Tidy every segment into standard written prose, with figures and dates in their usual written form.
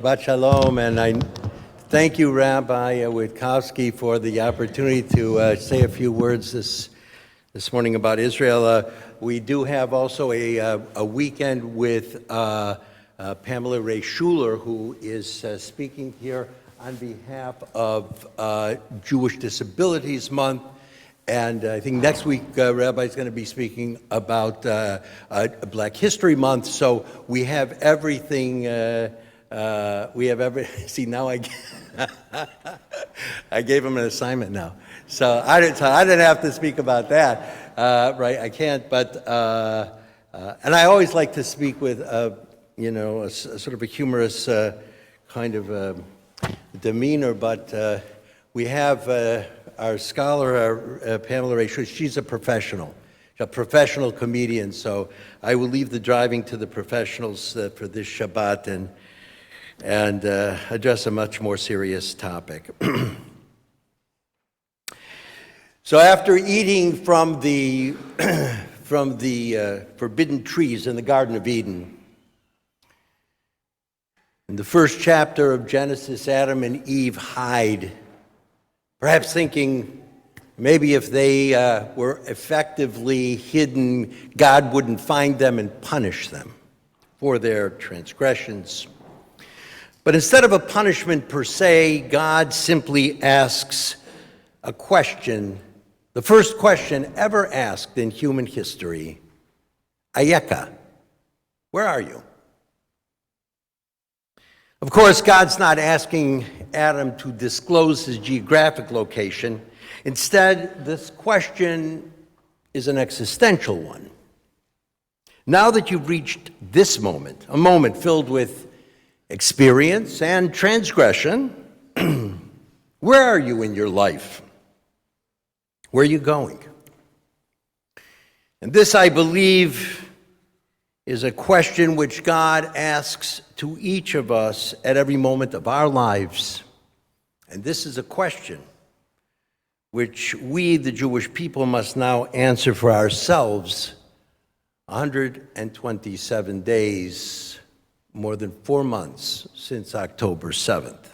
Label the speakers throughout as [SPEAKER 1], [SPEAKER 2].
[SPEAKER 1] Shabbat Shalom, and I thank you, Rabbi Witkowski, for the opportunity to say a few words this morning about Israel. We do have also a weekend with Pamela Ray Schuler, who is speaking here on behalf of Jewish Disabilities Month. And I think next week, Rabbi is going to be speaking about Black History Month. So we have everything. See, now I gave him an assignment now. So I didn't have to speak about that, right? I can't, but, and I always like to speak with, a sort of a humorous kind of demeanor, but we have our scholar, Pamela Ray Schuler. She's a professional comedian, so I will leave the driving to the professionals for this Shabbat and address a much more serious topic. So after eating from the forbidden trees in the Garden of Eden, in the first chapter of Genesis, Adam and Eve hide, perhaps thinking maybe if they were effectively hidden, God wouldn't find them and punish them for their transgressions. But instead of a punishment per se, God simply asks a question, the first question ever asked in human history: Ayeka, where are you? Of course, God's not asking Adam to disclose his geographic location. Instead, this question is an existential one. Now that you've reached this moment, a moment filled with experience and transgression, where are you in your life? Where are you going? And this, I believe, is a question which God asks to each of us at every moment of our lives. And this is a question which we, the Jewish people, must now answer for ourselves 127 days, more than 4 months since October 7th.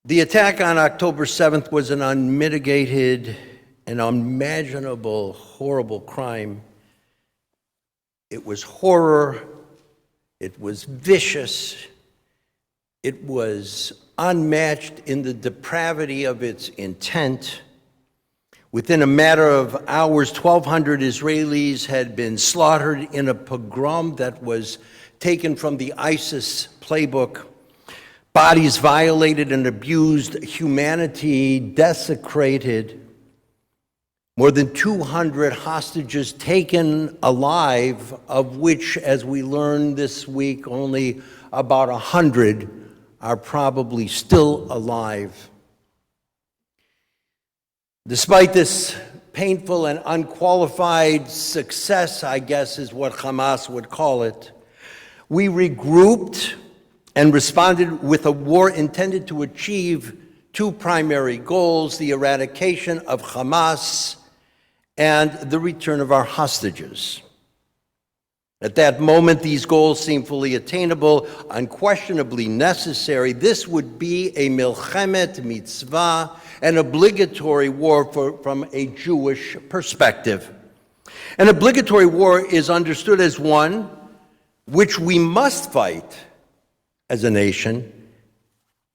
[SPEAKER 1] The attack on October 7th was an unmitigated and unimaginable, horrible crime. It was horror, it was vicious, it was unmatched in the depravity of its intent. Within a matter of hours, 1,200 Israelis had been slaughtered in a pogrom that was taken from the ISIS playbook. Bodies violated and abused, humanity desecrated. More than 200 hostages taken alive, of which, as we learned this week, only about 100 are probably still alive. Despite this painful and unqualified success, I guess is what Hamas would call it, we regrouped and responded with a war intended to achieve two primary goals: the eradication of Hamas and the return of our hostages. At that moment, these goals seemed fully attainable, unquestionably necessary. This would be a milchemet mitzvah, an obligatory war from a Jewish perspective. An obligatory war is understood as one which we must fight as a nation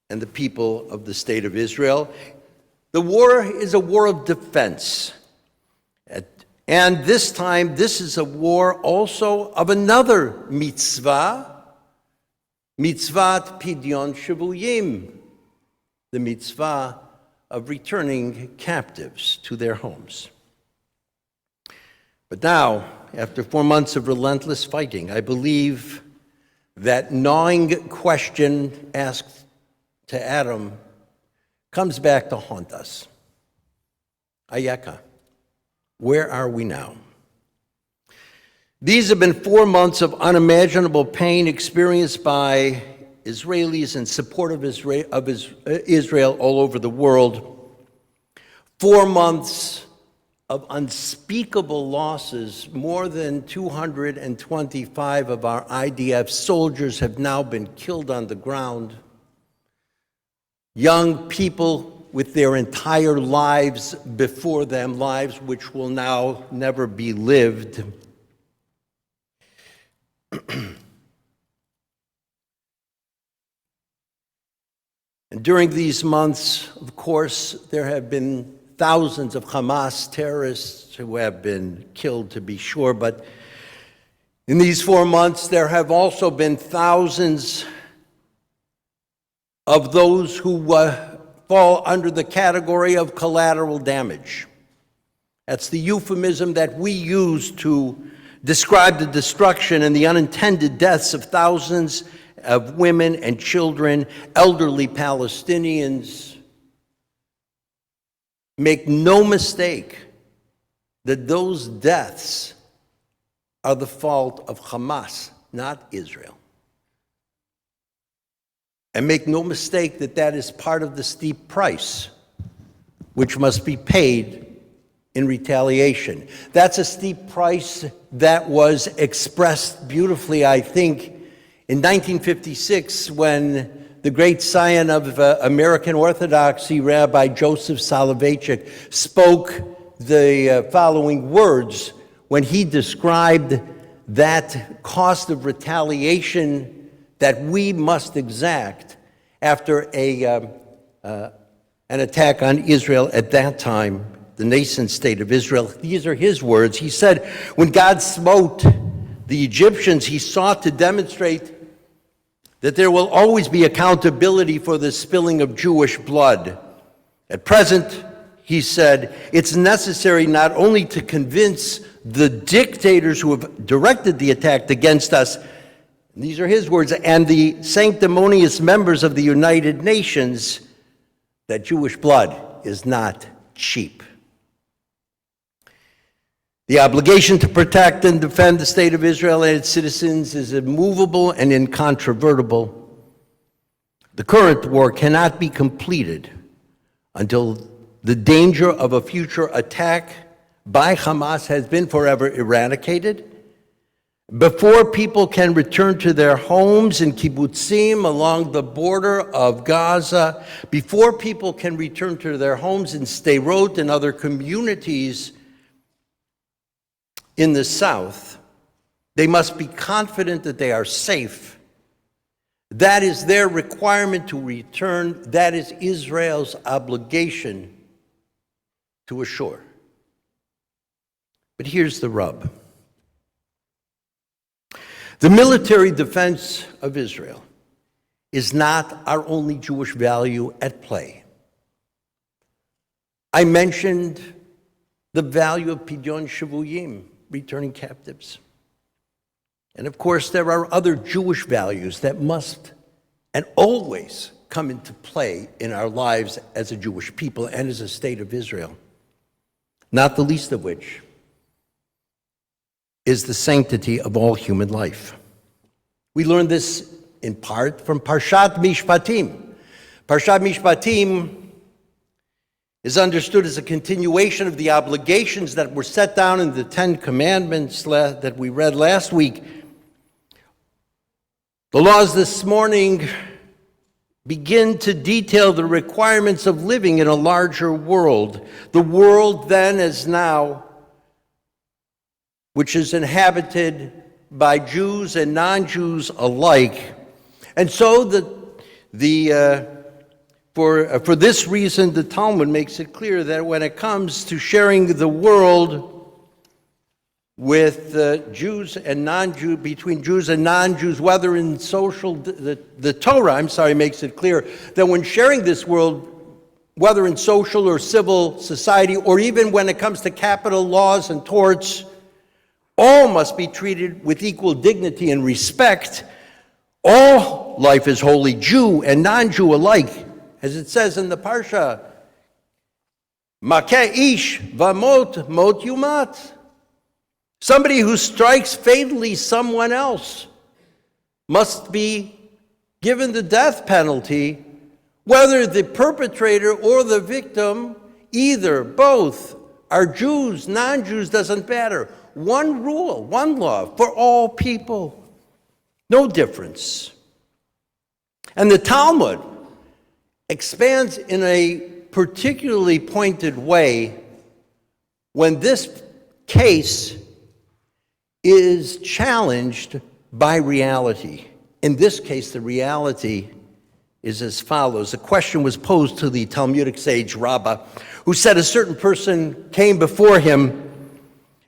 [SPEAKER 1] and the people of the state of Israel. The war is a war of defense. And this time, this is a war also of another mitzvah, mitzvat pidyon shevuyim, the mitzvah of returning captives to their homes. But now, after 4 months of relentless fighting, I believe that gnawing question asked to Adam comes back to haunt us. Ayeka, where are we now? These have been 4 months of unimaginable pain experienced by Israelis in support of Israel all over the world. 4 months of unspeakable losses. More than 225 of our IDF soldiers have now been killed on the ground. Young people with their entire lives before them, lives which will now never be lived. And during these months, of course, there have been thousands of Hamas terrorists who have been killed, to be sure, but in these 4 months, there have also been thousands of those who fall under the category of collateral damage. That's the euphemism that we use to describe the destruction and the unintended deaths of thousands of women and children, elderly Palestinians. Make no mistake that those deaths are the fault of Hamas, not Israel. And make no mistake that that is part of the steep price which must be paid in retaliation. That's a steep price that was expressed beautifully, I think, in 1956 when the great scion of American Orthodoxy, Rabbi Joseph Soloveitchik, spoke the following words when he described that cost of retaliation that we must exact after an attack on Israel at that time, the nascent state of Israel. These are his words. He said, when God smote the Egyptians, he sought to demonstrate that there will always be accountability for the spilling of Jewish blood. At present, he said, it's necessary not only to convince the dictators who have directed the attack against us, these are his words, and the sanctimonious members of the United Nations, that Jewish blood is not cheap. The obligation to protect and defend the state of Israel and its citizens is immovable and incontrovertible. The current war cannot be completed until the danger of a future attack by Hamas has been forever eradicated, before people can return to their homes in kibbutzim along the border of Gaza, before people can return to their homes in Sderot and other communities in the south, they must be confident that they are safe. That is their requirement to return. That is Israel's obligation to assure. But here's the rub. The military defense of Israel is not our only Jewish value at play. I mentioned the value of Pidyon Shavuyim, returning captives. And of course, there are other Jewish values that must and always come into play in our lives as a Jewish people and as a state of Israel, not the least of which is the sanctity of all human life. We learn this in part from Parshat Mishpatim. Parshat Mishpatim is understood as a continuation of the obligations that were set down in the Ten Commandments that we read last week. The laws this morning begin to detail the requirements of living in a larger world. The world then as now, which is inhabited by Jews and non-Jews alike. And so for this reason, the Talmud makes it clear that when it comes to sharing the world with Jews and non-Jews, between Jews and non-Jews, whether in social, the Torah, makes it clear that when sharing this world, whether in social or civil society, or even when it comes to capital laws and torts, all must be treated with equal dignity and respect. All life is holy, Jew and non-Jew alike. As it says in the Parsha, Makeh ish vamot mot yumat. Somebody who strikes fatally someone else must be given the death penalty, whether the perpetrator or the victim, either, both, are Jews, non-Jews, doesn't matter. One rule, one law for all people. No difference. And the Talmud expands in a particularly pointed way when this case is challenged by reality. In this case, the reality is as follows. A question was posed to the Talmudic sage Rabbi, who said a certain person came before him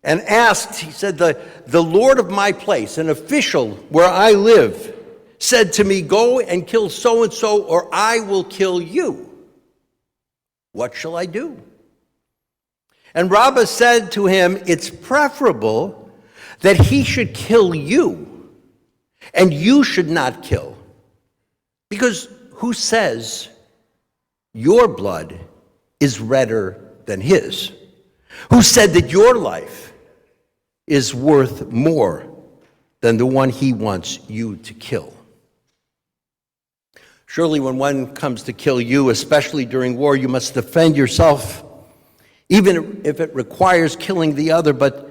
[SPEAKER 1] and asked, he said, the Lord of my place, an official where I live, said to me, go and kill so-and-so or I will kill you. What shall I do? And Rabbi said to him, it's preferable that he should kill you and you should not kill. Because who says your blood is redder than his? Who said that your life is worth more than the one he wants you to kill? Surely when one comes to kill you, especially during war, you must defend yourself, even if it requires killing the other. But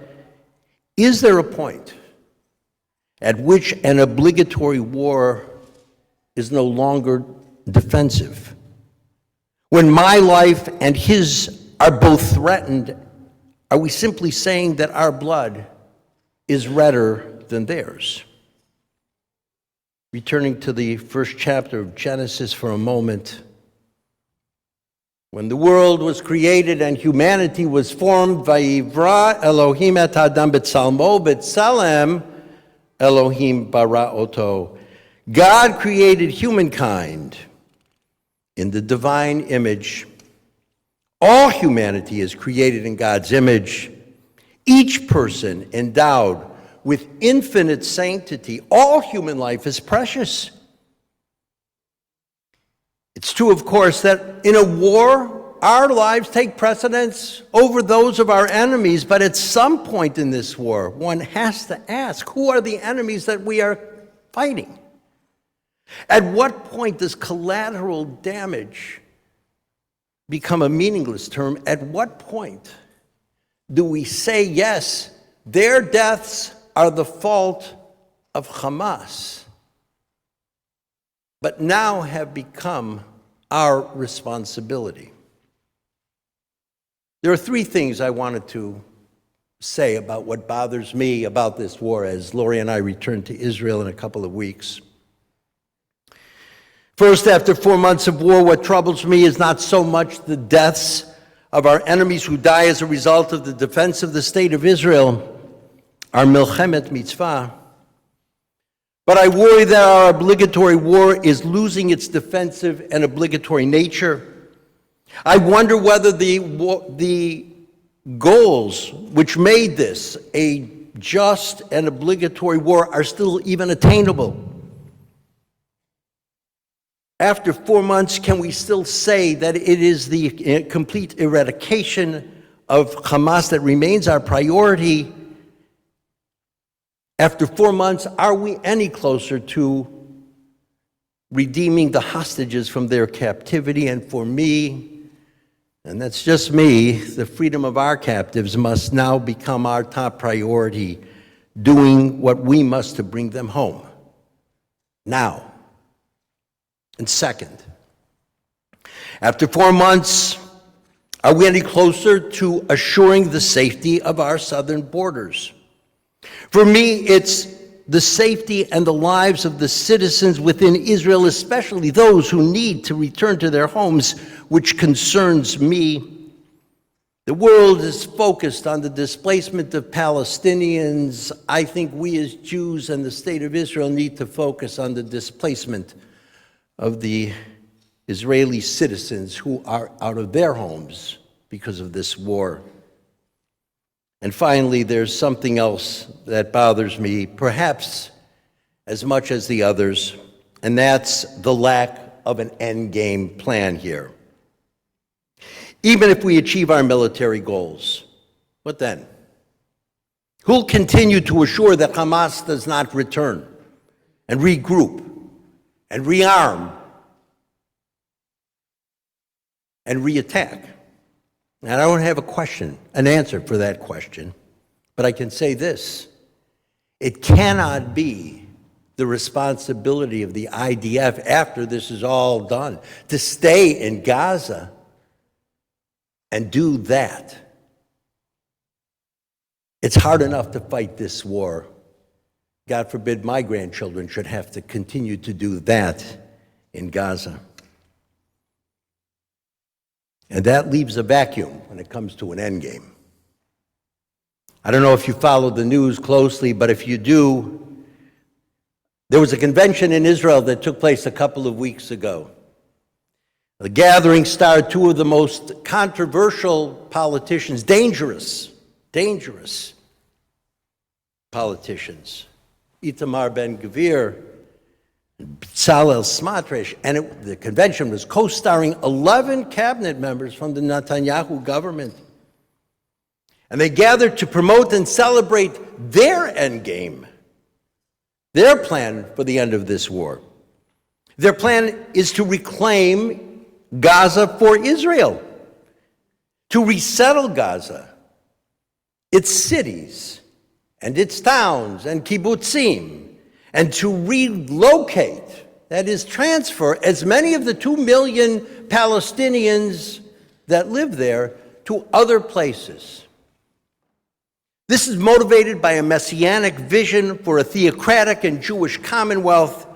[SPEAKER 1] is there a point at which an obligatory war is no longer defensive? When my life and his are both threatened, are we simply saying that our blood is redder than theirs? Returning to the first chapter of Genesis for a moment, when the world was created and humanity was formed, Vayivra Elohim et Adam b'tzalmo b'tzalem Elohim bara oto. God created humankind in the divine image. All humanity is created in God's image. Each person endowed with infinite sanctity. All human life is precious. It's true, of course, that in a war, our lives take precedence over those of our enemies, but at some point in this war, one has to ask, who are the enemies that we are fighting? At what point does collateral damage become a meaningless term? At what point do we say, yes, their deaths are the fault of Hamas, but now have become our responsibility? There are three things I wanted to say about what bothers me about this war as Lori and I return to Israel in a couple of weeks. First, after 4 months of war, what troubles me is not so much the deaths of our enemies who die as a result of the defense of the state of Israel, our milchemet mitzvah, but I worry that our obligatory war is losing its defensive and obligatory nature. I wonder whether the goals which made this a just and obligatory war are still even attainable. After 4 months, can we still say that it is the complete eradication of Hamas that remains our priority? After 4 months, are we any closer to redeeming the hostages from their captivity? And for me, and that's just me, the freedom of our captives must now become our top priority, doing what we must to bring them home. Now. And second, after 4 months, are we any closer to assuring the safety of our southern borders? For me, it's the safety and the lives of the citizens within Israel, especially those who need to return to their homes, which concerns me. The world is focused on the displacement of Palestinians. I think we as Jews and the state of Israel need to focus on the displacement of the Israeli citizens who are out of their homes because of this war. And finally, there's something else that bothers me, perhaps as much as the others, and that's the lack of an endgame plan here. Even if we achieve our military goals, what then? Who'll continue to assure that Hamas does not return and regroup and rearm and reattack? And I don't have an answer for that question, but I can say this. It cannot be the responsibility of the IDF after this is all done to stay in Gaza and do that. It's hard enough to fight this war. God forbid my grandchildren should have to continue to do that in Gaza. And that leaves a vacuum when it comes to an endgame. I don't know if you follow the news closely, but if you do, there was a convention in Israel that took place a couple of weeks ago. The gathering starred two of the most controversial politicians, dangerous politicians, Itamar Ben-Gvir and Bezalel Smotrich, and the convention was co-starring 11 cabinet members from the Netanyahu government. And they gathered to promote and celebrate their endgame, their plan for the end of this war. Their plan is to reclaim Gaza for Israel, to resettle Gaza, its cities and its towns and kibbutzim, and to relocate, that is, transfer as many of the 2 million Palestinians that live there to other places. This is motivated by a messianic vision for a theocratic and Jewish commonwealth,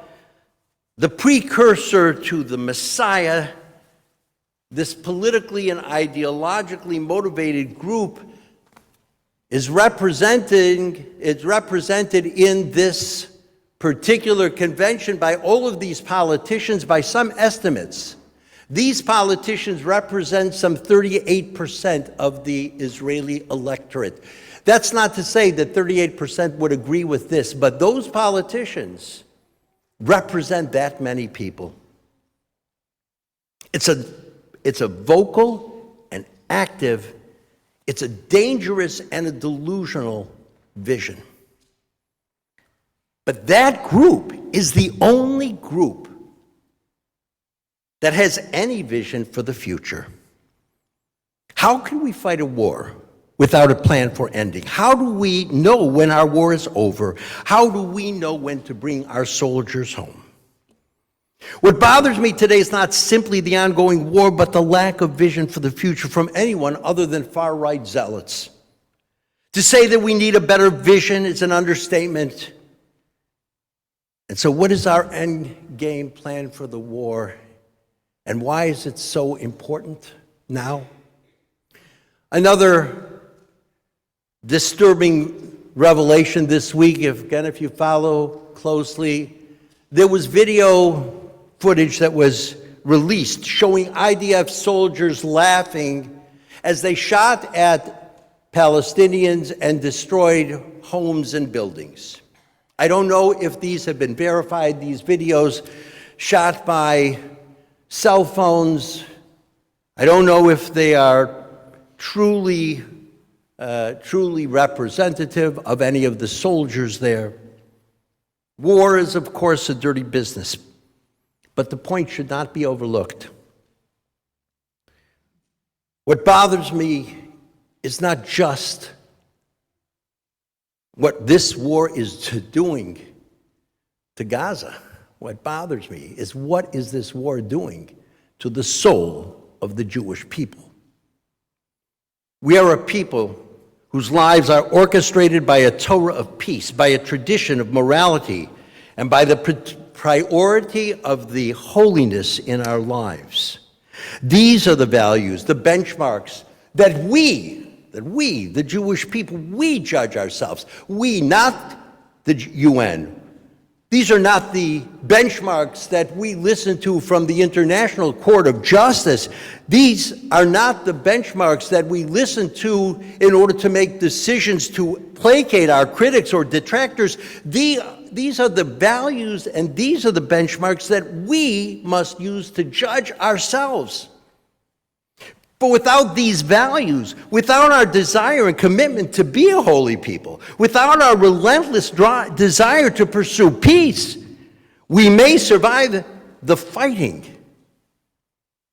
[SPEAKER 1] the precursor to the Messiah. This politically and ideologically motivated group is represented in this particular convention by all of these politicians. By some estimates, these politicians represent some 38% of the Israeli electorate. That's not to say that 38% would agree with this, but those politicians represent that many people. It's a vocal and active, it's a dangerous and a delusional vision. But that group is the only group that has any vision for the future. How can we fight a war without a plan for ending? How do we know when our war is over? How do we know when to bring our soldiers home? What bothers me today is not simply the ongoing war, but the lack of vision for the future from anyone other than far-right zealots. To say that we need a better vision is an understatement. And so what is our end game plan for the war? And why is it so important now? Another disturbing revelation this week, if you follow closely, there was video footage that was released showing IDF soldiers laughing as they shot at Palestinians and destroyed homes and buildings. I don't know if these have been verified, these videos shot by cell phones. I don't know if they are truly representative of any of the soldiers there. War is, of course, a dirty business, but the point should not be overlooked. What bothers me is not just what this war is doing to Gaza. What bothers me is what is this war doing to the soul of the Jewish people. We are a people whose lives are orchestrated by a Torah of peace, by a tradition of morality, and by the priority of the holiness in our lives. These are the values, the benchmarks that we, the Jewish people, we judge ourselves. We, not the UN. These are not the benchmarks that we listen to from the International Court of Justice. These are not the benchmarks that we listen to in order to make decisions to placate our critics or detractors. These are the values and these are the benchmarks that we must use to judge ourselves. But without these values, without our desire and commitment to be a holy people, without our relentless desire to pursue peace, we may survive the fighting,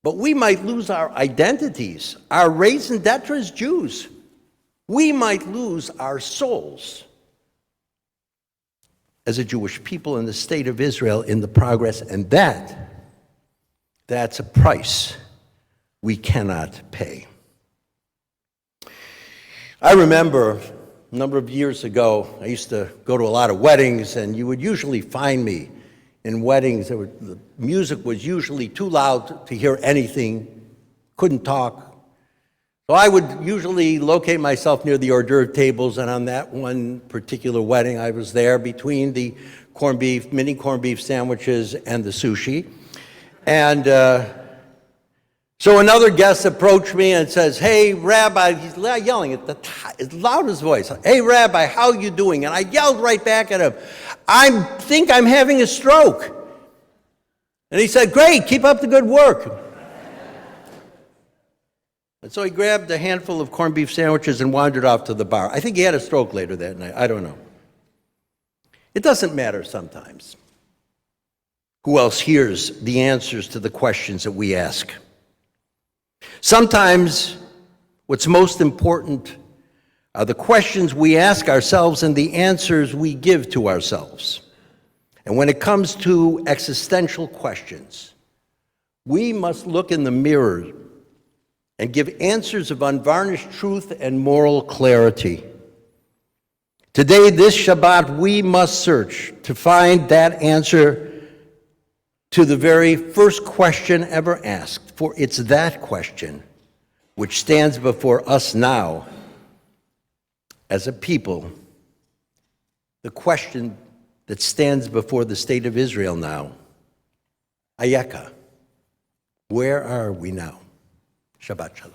[SPEAKER 1] But we might lose our identities, our raison d'etre as Jews. We might lose our souls as a Jewish people in the state of Israel in the progress, and that's a price we cannot pay. I remember a number of years ago, I used to go to a lot of weddings, and you would usually find me in weddings. The music was usually too loud to hear anything, couldn't talk. So I would usually locate myself near the hors d'oeuvre tables, and on that one particular wedding, I was there between the mini corned beef sandwiches and the sushi. And so another guest approached me and says, "Hey, Rabbi," he's yelling at the as loud as voice, "Hey, Rabbi, how you doing?" And I yelled right back at him, "I think I'm having a stroke." And he said, "Great, keep up the good work." And so he grabbed a handful of corned beef sandwiches and wandered off to the bar. I think he had a stroke later that night. I don't know. It doesn't matter sometimes who else hears the answers to the questions that we ask. Sometimes what's most important are the questions we ask ourselves and the answers we give to ourselves. And when it comes to existential questions, we must look in the mirror and give answers of unvarnished truth and moral clarity. Today, this Shabbat, we must search to find that answer to the very first question ever asked, for it's that question which stands before us now as a people, the question that stands before the state of Israel now. Ayeka, where are we now? Shabbat Shalom.